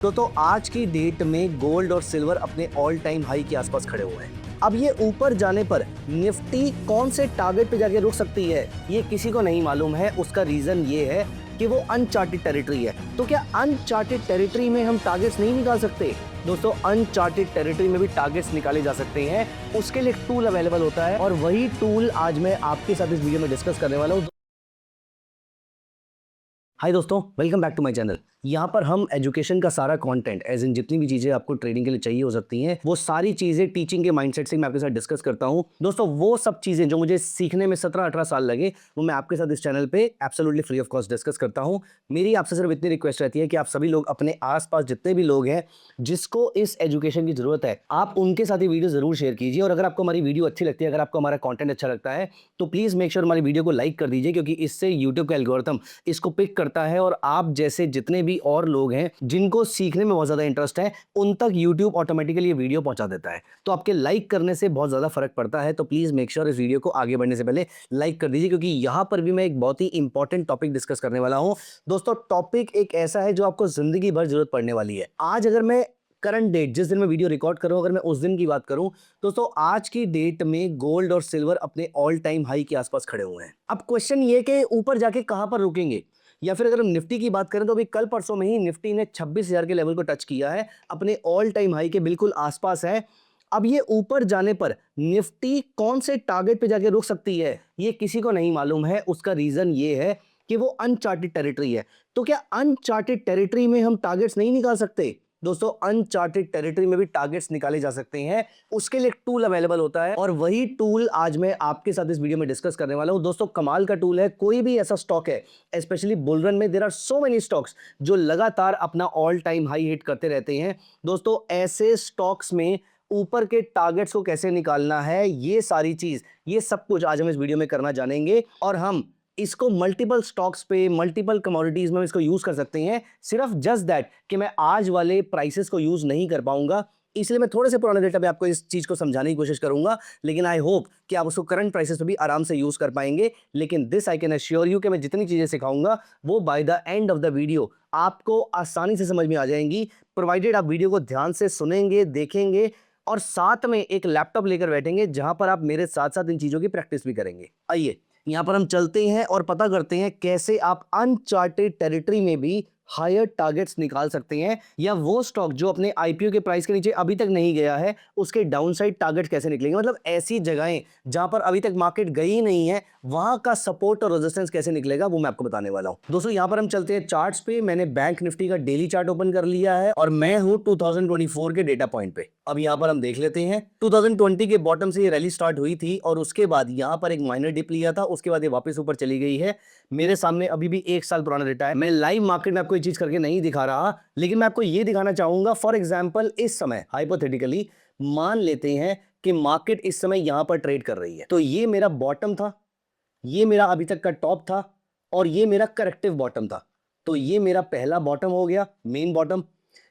तो आज की डेट में गोल्ड और सिल्वर अपने ऑल टाइम हाई के आसपास खड़े हुए हैं। अब ये ऊपर जाने पर निफ्टी कौन से टारगेट पे जाके रुक सकती है, ये किसी को नहीं मालूम है। उसका रीजन ये है कि वो अनचार्टेड टेरिटरी है। तो क्या अनचार्टेड टेरिटरी में हम टारगेट्स नहीं निकाल सकते? दोस्तों, अनचार्टेड टेरिटरी में भी टारगेट्स निकाले जा सकते हैं। उसके लिए एक टूल अवेलेबल होता है और वही टूल आज मैं आपके साथ इस वीडियो में डिस्कस करने वाला हूँ। हाय दोस्तों, welcome back to my channel. यहाँ पर हम एजुकेशन का सारा कंटेंट एज इन जितनी भी चीज़ें आपको ट्रेडिंग के लिए चाहिए हो सकती हैं, वो सारी चीज़ें टीचिंग के माइंडसेट से मैं आपके साथ डिस्कस करता हूँ। दोस्तों, वो सब चीज़ें जो मुझे सीखने में 17-18 साल लगे, वो मैं आपके साथ इस चैनल पे absolutely free of cost discuss करता हूँ। मेरी आपसे सिर्फ इतनी रिक्वेस्ट रहती है कि आप सभी लोग अपने आसपास जितने भी लोग हैं जिसको इस एजुकेशन की जरूरत है, आप उनके साथ ये वीडियो जरूर शेयर कीजिए। और अगर आपको हमारी वीडियो अच्छी लगती है, अगर आपको हमारा कॉन्टेंट अच्छा लगता है, तो प्लीज़ मेक श्योर हमारी वीडियो को लाइक कर दीजिए, क्योंकि इससे यूट्यूब का एल्गोरिथम इसको पिक करता है और आप जैसे जितने भी और लोग हैं जिनको सीखने में बहुत ज्यादा इंटरेस्ट है, उन तक YouTube ऑटोमेटिकली ये वीडियो पहुंचा देता है। तो आपके लाइक करने से बहुत ज्यादा फर्क पड़ता है। तो प्लीज मेक श्योर इस वीडियो को आगे बढ़ने से पहले लाइक कर दीजिए, क्योंकि यहां पर भी मैं एक बहुत ही इंपॉर्टेंट टॉपिक डिस्कस करने वाला हूं। दोस्तों, टॉपिक एक ऐसा है जो आपको जिंदगी भर जरूरत पड़ने वाली है। आज अगर मैं करंट डेट, जिस दिन मैं वीडियो रिकॉर्ड कर रहा हूं, अगर मैं उस दिन की बात करूं, दोस्तों आज की डेट में गोल्ड और सिल्वर अपने ऑल टाइम हाई के आसपास खड़े हुए हैं। अब क्वेश्चन ये कि ऊपर जाके कहां पर रुकेंगे, या फिर अगर हम निफ्टी की बात करें तो अभी कल परसों में ही निफ्टी ने 26,000 के लेवल को टच किया है, अपने ऑल टाइम हाई के बिल्कुल आसपास है। अब ये ऊपर जाने पर निफ्टी कौन से टारगेट पे जाके रुक सकती है, ये किसी को नहीं मालूम है। उसका रीजन ये है कि वो अनचार्टेड टेरिटरी है। तो क्या अनचार्टेड टेरिटरी में हम टारगेट्स नहीं निकाल सकते? दोस्तों, अनचार्टेड टेरिटरी में भी टारगेट्स निकाले जा सकते हैं। उसके लिए एक टूल अवेलेबल होता है और वही टूल आज मैं आपके साथ इस वीडियो में डिस्कस करने वाला हूं। दोस्तों, कमाल का टूल है। कोई भी ऐसा स्टॉक है, स्पेशली बुल रन में there are so many stocks जो लगातार अपना ऑल टाइम हाई हिट करते रहते हैं। दोस्तों, ऐसे स्टॉक्स में ऊपर के टारगेट्स को कैसे निकालना है, ये सारी चीज, ये सब कुछ आज हम इस वीडियो में करना जानेंगे। और हम इसको मल्टीपल स्टॉक्स पे, मल्टीपल कमोडिटीज में इसको यूज कर सकते हैं। सिर्फ जस्ट दैट कि मैं आज वाले प्राइसेस को यूज नहीं कर पाऊंगा, इसलिए मैं थोड़े से पुराने डेटा पे आपको इस चीज को समझाने की कोशिश करूंगा। लेकिन आई होप कि आप उसको करंट प्राइसेस पे भी आराम से यूज कर पाएंगे। लेकिन this I can assure you कि मैं जितनी चीजें सिखाऊंगा वो by the end of the video आपको आसानी से समझ में आ जाएंगी, प्रोवाइडेड आप वीडियो को ध्यान से सुनेंगे, देखेंगे और साथ में एक लैपटॉप लेकर बैठेंगे जहां पर आप मेरे साथ साथ इन चीजों की प्रैक्टिस भी करेंगे। आइए यहां पर हम चलते हैं और पता करते हैं कैसे आप अनचार्टेड टेरिटरी में भी हायर टारगेट्स निकाल सकते हैं, या वो स्टॉक जो अपने आईपीओ के प्राइस के नीचे अभी तक नहीं गया है, उसके डाउनसाइड टारगेट्स कैसे निकलेंगे। मतलब ऐसी जगहें जहां पर अभी तक मार्केट गई नहीं है, वहां का सपोर्ट और रेजिस्टेंस कैसे निकलेगा, वो मैं आपको बताने वाला हूं। दोस्तों, यहां पर हम चलते हैं चार्ट्स पे। मैंने बैंक निफ्टी का डेली चार्ट ओपन कर लिया है और मैं हूं 2024 के डेटा पॉइंट पे। अब यहां पर हम देख लेते हैं 2020 के बॉटम से ये रैली स्टार्ट हुई थी और उसके बाद यहां पर एक माइनर डिप लिया था, उसके बाद ये वापस ऊपर चली गई है। मेरे सामने अभी भी 1 साल पुराना डेटा है। मैं लाइव मार्केट में आपको ये चीज करके नहीं दिखा रहा, लेकिन मैं आपको ये दिखाना चाहूंगा। फॉर एग्जांपल, इस समय हाइपोथेटिकली मान लेते हैं कि मार्केट इस समय यहां पर ट्रेड कर रही है, तो ये मेरा बॉटम था, ये मेरा अभी तक का टॉप था और ये मेरा करेक्टिव बॉटम था। तो ये मेरा पहला बॉटम हो गया, मेन बॉटम,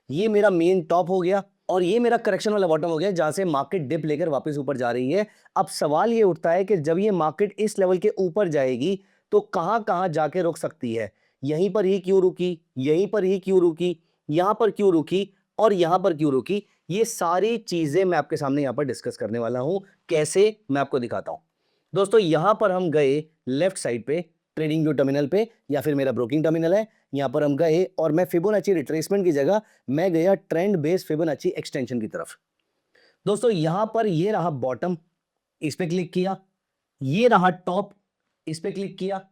ये मेरा मेन टॉप हो गया और ये मेरा करेक्शन वाला बॉटम हो गया, जहां से मार्केट डिप लेकर वापस ऊपर जा रही है। अब सवाल ये उठता है कि जब ये मार्केट इस लेवल के ऊपर जाएगी तो कहां कहां जाके रुक सकती है। यहीं पर ही क्यों रुकी, यहीं पर ही क्यों रुकी, यहां पर क्यों रुकी और यहां पर क्यों रुकी, ये सारी चीजें मैं आपके सामने यहां पर डिस्कस करने वाला हूं। कैसे, मैं आपको दिखाता हूं। दोस्तों, यहां पर हम गए लेफ्ट साइड पे, ट्रेडिंग व्यू टर्मिनल पे, या फिर मेरा ब्रोकिंग टर्मिनल है, यहां पर हम गए और मैं फिबोनाची रिट्रेसमेंट की जगह मैं गया ट्रेंड बेस्ड फिबोनाची एक्सटेंशन की तरफ। दोस्तों, यहां पर ये रहा बॉटम, इस पे क्लिक किया, ये रहा टॉप, इस पे क्लिक किया,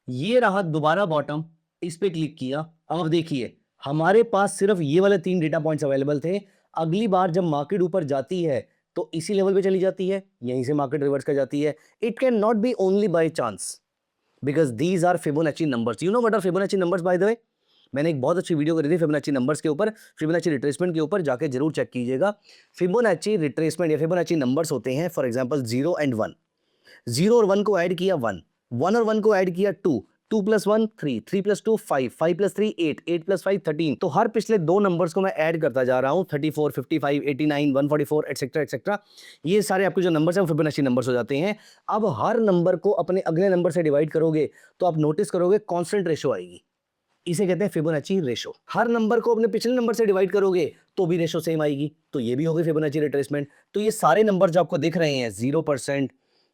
ये रहा दोबारा बॉटम, इस पे क्लिक किया। अब देखिए, हमारे पास सिर्फ ये वाले 3 डेटा पॉइंट्स अवेलेबल थे। अगली बार जब मार्केट ऊपर जाती है तो इसी लेवल पे चली जाती है, यहीं से मार्केट रिवर्स कर जाती है। It can not be only by chance, because these are Fibonacci numbers. You know what are Fibonacci numbers by the way? मैंने एक बहुत अच्छी वीडियो करी थी फिबोनाची नंबर्स के ऊपर, फिबोनाची रिट्रेसमेंट के ऊपर, जाके जरूर चेक कीजिएगा। फिबोनाची रिट्रेसमेंट या फिबोनाची नंबर्स होते हैं, फॉर एग्जांपल 0 एंड 1। 0 और 1 को ऐड किया 1, 1 और 1 को ऐड किया 2, 2 + 1 3, 3 + 2 5, 5 + 3 8, 8 + 5 13। तो हर पिछले 2 नंबर्स को मैं ऐड करता जा रहा हूं, 34, 55, 89, 144 एटसेट्रा एटसेट्रा। ये सारे आपके जो नंबर्स हैं वो फिबोनाची नंबर्स हो जाते हैं। अब हर नंबर को अपने अगले नंबर से डिवाइड करोगे तो आप नोटिस करोगे कांस्टेंट रेशो आएगी। इसे कहते हैं फिबोनाची रेशो। हर नंबर को अपने पिछले नंबर से डिवाइड करोगे तो भी रेशो सेम आएगी, तो ये भी होगी फिबोनाची रिट्रेसमेंट। तो ये सारे नंबर जो आपको दिख रहे हैं 0%,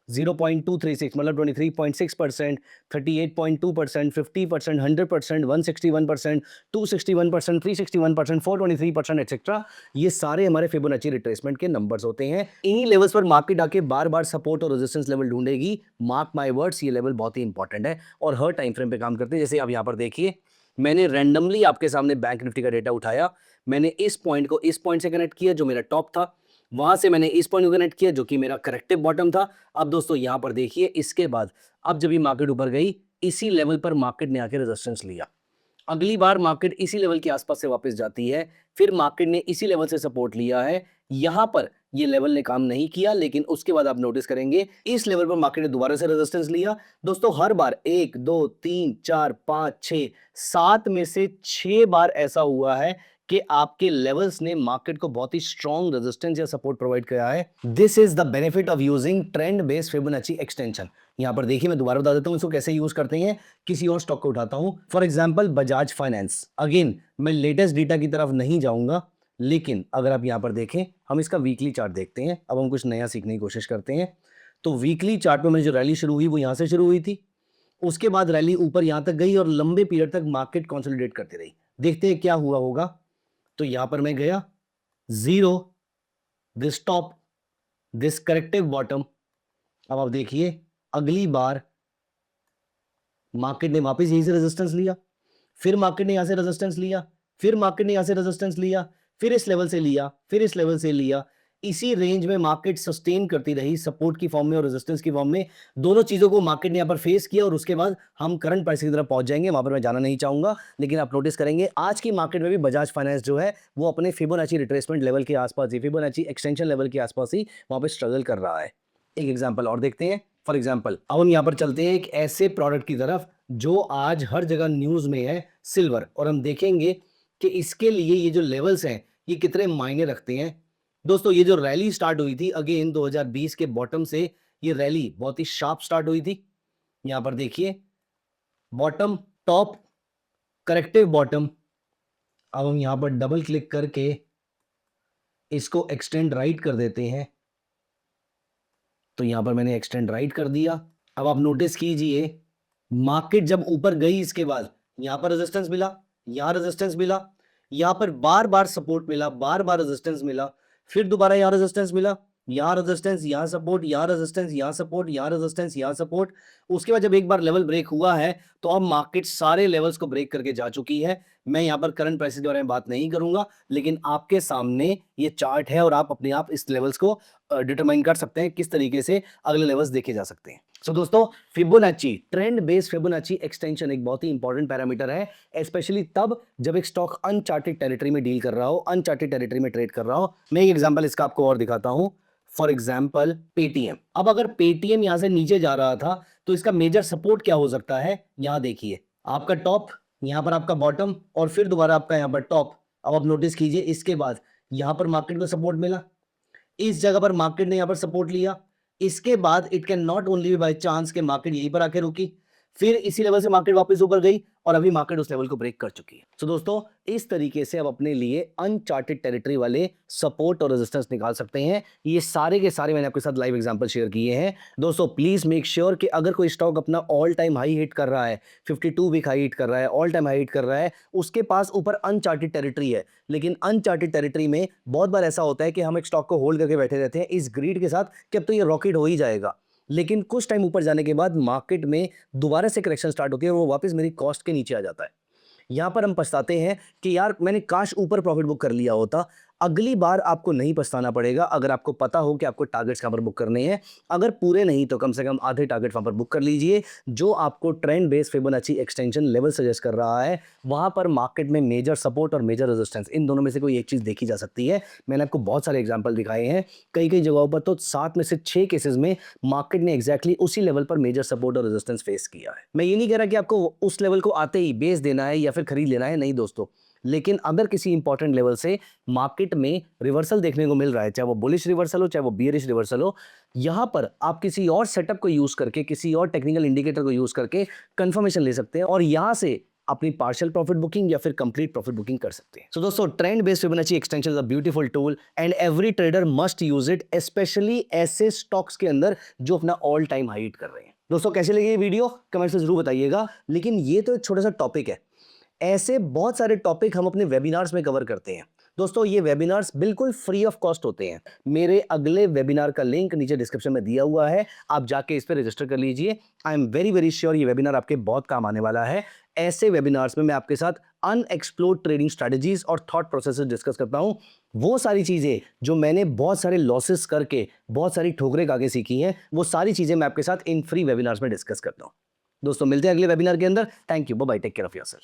0.236 मतलब 23.6%, 38.2%, 50%, 100%, 161%, 261%, 361%, 423% एक्सेट्रा, ये सारे हमारे फिबोनाची रिट्रेसमेंट के नंबर्स होते हैं। इन्हीं लेवल्स पर मार्केट आके बार बार सपोर्ट और रेजिस्टेंस लेवल ढूंढेगी। मार्क माय वर्ड्स, ये लेवल बहुत ही इंपॉर्टेंट है और हर टाइम फ्रेम पे काम करते हैं। जैसे आप यहाँ पर देखिए, मैंने रैंडमली आपके सामने बैंक निफ्टी का डेटा उठाया, मैंने इस पॉइंट को इस पॉइंट से कनेक्ट किया जो मेरा टॉप था, वहां से मैंने इस पॉइंट को कनेक्ट किया जो कि मेरा करेक्टिव बॉटम था। अब दोस्तों यहां पर देखिए, इसके बाद अब जब ये मार्केट ऊपर गई, इसी लेवल पर मार्केट ने आके रेजिस्टेंस लिया, अगली बार मार्केट इसी लेवल के आसपास से वापस जाती है, फिर मार्केट ने इसी लेवल से सपोर्ट लिया है। यहां पर ये लेवल ने काम नहीं किया, लेकिन उसके बाद आप नोटिस करेंगे इस लेवल पर मार्केट ने दोबारा से रेजिस्टेंस लिया। दोस्तों हर बार 1 2 3 4 5 6 7 में से 6 बार ऐसा हुआ है कि आपके लेवल्स ने मार्केट को बहुत ही स्ट्रॉन्ग रेजिस्टेंस या सपोर्ट प्रोवाइड किया है। This is the benefit of using trend based Fibonacci extension. यहां पर देखिए, मैं दोबारा बता देता हूं इसको कैसे यूज करते हैं। किसी और स्टॉक को उठाता हूं, for example Bajaj finance. Again मैं लेटेस्ट डेटा की तरफ नहीं जाऊंगा, लेकिन अगर आप यहां पर देखें, हम इसका वीकली चार्ट देखते हैं। अब हम कुछ नया सीखने की कोशिश करते हैं। तो वीकली चार्ट में जो रैली शुरू हुई वो यहां से शुरू हुई थी, उसके बाद रैली ऊपर यहां तक गई और लंबे पीरियड तक मार्केट कंसोलिडेट करती रही। देखते हैं क्या हुआ होगा। तो यहां पर मैं गया, zero, this top, this corrective bottom. अब आप देखिए, अगली बार मार्केट ने वापस यहीं से रेजिस्टेंस लिया, फिर मार्केट ने यहां से रेजिस्टेंस लिया, फिर मार्केट ने यहां से रेजिस्टेंस लिया, फिर इस लेवल से लिया, फिर इस लेवल से लिया। इसी रेंज में मार्केट सस्टेन करती रही, सपोर्ट की फॉर्म में और रेजिस्टेंस की फॉर्म में। दोनों चीजों को मार्केट ने यहां पर फेस किया और उसके बाद हम करंट प्राइस की तरफ पहुंच जाएंगे, वहां पर मैं जाना नहीं चाहूंगा। लेकिन आप नोटिस करेंगे आज की मार्केट में भी बजाज फाइनेंस जो है वो अपने फिबोनाची रिट्रेसमेंट लेवल के आसपास ही, फिबोनाची एक्सटेंशन लेवल के आसपास ही वहां पर स्ट्रगल कर रहा है। एक एग्जांपल और देखते हैं। फॉर एग्जांपल अब हम यहां पर चलते हैं एक ऐसे प्रोडक्ट की तरफ जो आज हर जगह न्यूज में है, सिल्वर, और हम देखेंगे कि इसके लिए ये जो लेवल्स हैं ये कितने मायने रखते हैं। दोस्तों ये जो रैली स्टार्ट हुई थी अगेन 2020 के बॉटम से, ये रैली बहुत ही शार्प स्टार्ट हुई थी। यहां पर देखिए, बॉटम, टॉप, करेक्टिव बॉटम। अब हम यहां पर डबल क्लिक करके इसको एक्सटेंड राइट कर देते हैं। तो यहां पर मैंने एक्सटेंड राइट कर दिया। अब आप नोटिस कीजिए, मार्केट जब ऊपर गई इसके बाद यहां पर रेजिस्टेंस मिला, यहां रेजिस्टेंस मिला, यहां पर बार बार सपोर्ट मिला, बार बार रेजिस्टेंस मिला, फिर दोबारा यहां रेजिस्टेंस मिला, यहां रेजिस्टेंस, यहां सपोर्ट, यहां रेजिस्टेंस, यहां सपोर्ट, यहां रेजिस्टेंस, यहां सपोर्ट। उसके बाद जब एक बार लेवल ब्रेक हुआ है तो अब मार्केट सारे लेवल्स को ब्रेक करके जा चुकी है। मैं यहां पर करंट प्राइसेस के बारे में बात नहीं करूंगा, लेकिन आपके सामने ये चार्ट है और आप अपने आप इस लेवल्स को डिटरमाइन कर सकते हैं किस तरीके से अगले लेवल्स देखे जा सकते हैं। सो दोस्तों, Fibonacci, trend based Fibonacci extension एक बहुत ही इंपॉर्टेंट पैरामीटर है, स्पेशली तब जब एक स्टॉक अनचार्टेड टेरिटरी में डील कर रहा हो, अनचार्टेड टेरिटरी में ट्रेड कर रहा हो। मैं एक एग्जांपल इसका आपको और दिखाता हूं। For example Paytm. अब अगर पेटीएम यहां से नीचे जा रहा था तो इसका मेजर सपोर्ट क्या हो सकता है, यहां देखिए, आपका टॉप, यहां पर आपका बॉटम और फिर दोबारा आपका यहां पर टॉप। अब आप नोटिस कीजिए, इसके बाद यहां पर मार्केट को सपोर्ट मिला, इस जगह पर मार्केट ने यहां पर सपोर्ट लिया, इसके बाद it can not only B by chance के मार्केट यहीं पर आके रुकी, फिर इसी लेवल से मार्केट वापस ऊपर गई और अभी मार्केट उस लेवल को ब्रेक कर चुकी है। तो दोस्तों इस तरीके से आप अपने लिए अनचार्टेड टेरिटरी वाले सपोर्ट और रेजिस्टेंस निकाल सकते हैं। ये सारे के सारे मैंने आपके साथ लाइव एग्जांपल शेयर किए हैं। दोस्तों प्लीज मेक श्योर कि अगर कोई स्टॉक अपना ऑल टाइम हाई हिट कर रहा है, 52 वीक हाई हिट कर रहा है, ऑल टाइम हाई हिट कर रहा है, उसके पास ऊपर अनचार्टेड टेरिटरी है। लेकिन अनचार्टेड टेरिटरी में बहुत बार ऐसा होता है कि हम एक स्टॉक को होल्ड करके बैठे रहते हैं इस ग्रीड के साथ कि अब तो ये रॉकेट हो ही जाएगा, लेकिन कुछ टाइम ऊपर जाने के बाद मार्केट में दोबारा से करेक्शन स्टार्ट होती है और वो वापस मेरी कॉस्ट के नीचे आ जाता है। यहां पर हम पछताते हैं कि यार मैंने काश ऊपर प्रॉफिट बुक कर लिया होता। अगली बार आपको नहीं पछताना पड़ेगा अगर आपको पता हो कि आपको टारगेट्स कहां पर बुक करने हैं। अगर पूरे नहीं तो कम से कम आधे टारगेट वहां पर बुक कर लीजिए, जो आपको trend based Fibonacci extension level suggest कर रहा है। वहां पर मार्केट में मेजर सपोर्ट और मेजर रेजिस्टेंस, इन दोनों में से कोई एक चीज देखी जा सकती है। मैंने आपको बहुत सारे एग्जाम्पल दिखाए हैं, कई कई जगहों पर तो 7 में से 6 केसेस में मार्केट ने एग्जैक्टली उसी लेवल पर मेजर सपोर्ट और रेजिस्टेंस फेस किया है। मैं ये नहीं कह रहा कि आपको उस लेवल को आते ही बेच देना है या फिर खरीद लेना है, नहीं दोस्तों। लेकिन अगर किसी इंपॉर्टेंट लेवल से मार्केट में रिवर्सल देखने को मिल रहा है, चाहे वो बुलिश रिवर्सल हो चाहे वो बियरिश रिवर्सल हो, यहां पर आप किसी और सेटअप को यूज करके, किसी और टेक्निकल इंडिकेटर को यूज करके कंफर्मेशन ले सकते हैं और यहां से अपनी पार्शियल प्रॉफिट बुकिंग या फिर कंप्लीट प्रॉफिट बुकिंग कर सकते हैं। सो दोस्तों, trend based Fibonacci extension is a beautiful tool and every trader must use it, specially ऐसे स्टॉक्स के अंदर जो अपना ऑल टाइम हाई हिट कर रहे हैं। दोस्तों, कैसे लगी ये वीडियो कमेंट से जरूर बताइएगा। लेकिन ये तो एक छोटा सा टॉपिक है, ऐसे बहुत सारे टॉपिक हम अपने वेबिनार्स में कवर करते हैं। दोस्तों, ये वेबिनार्स बिल्कुल फ्री ऑफ कॉस्ट होते हैं। मेरे अगले वेबिनार का लिंक नीचे डिस्क्रिप्शन में दिया हुआ है, आप जाके इस पर रजिस्टर कर लीजिए। I am very very sure ये वेबिनार आपके बहुत काम आने वाला है। ऐसे वेबिनार्स में मैं आपके साथ अनएक्सप्लोर्ड ट्रेडिंग स्ट्रेटजीज और थॉट प्रोसेसेस डिस्कस करता हूं। वो सारी चीजें जो मैंने बहुत सारे लॉसेस करके, बहुत सारी ठोकरें खा के सीखी हैं, वो सारी चीजें मैं आपके साथ इन फ्री वेबिनार्स में डिस्कस करता हूं। दोस्तों, मिलते हैं अगले वेबिनार के अंदर। Thank you, bye bye, take care of yourself.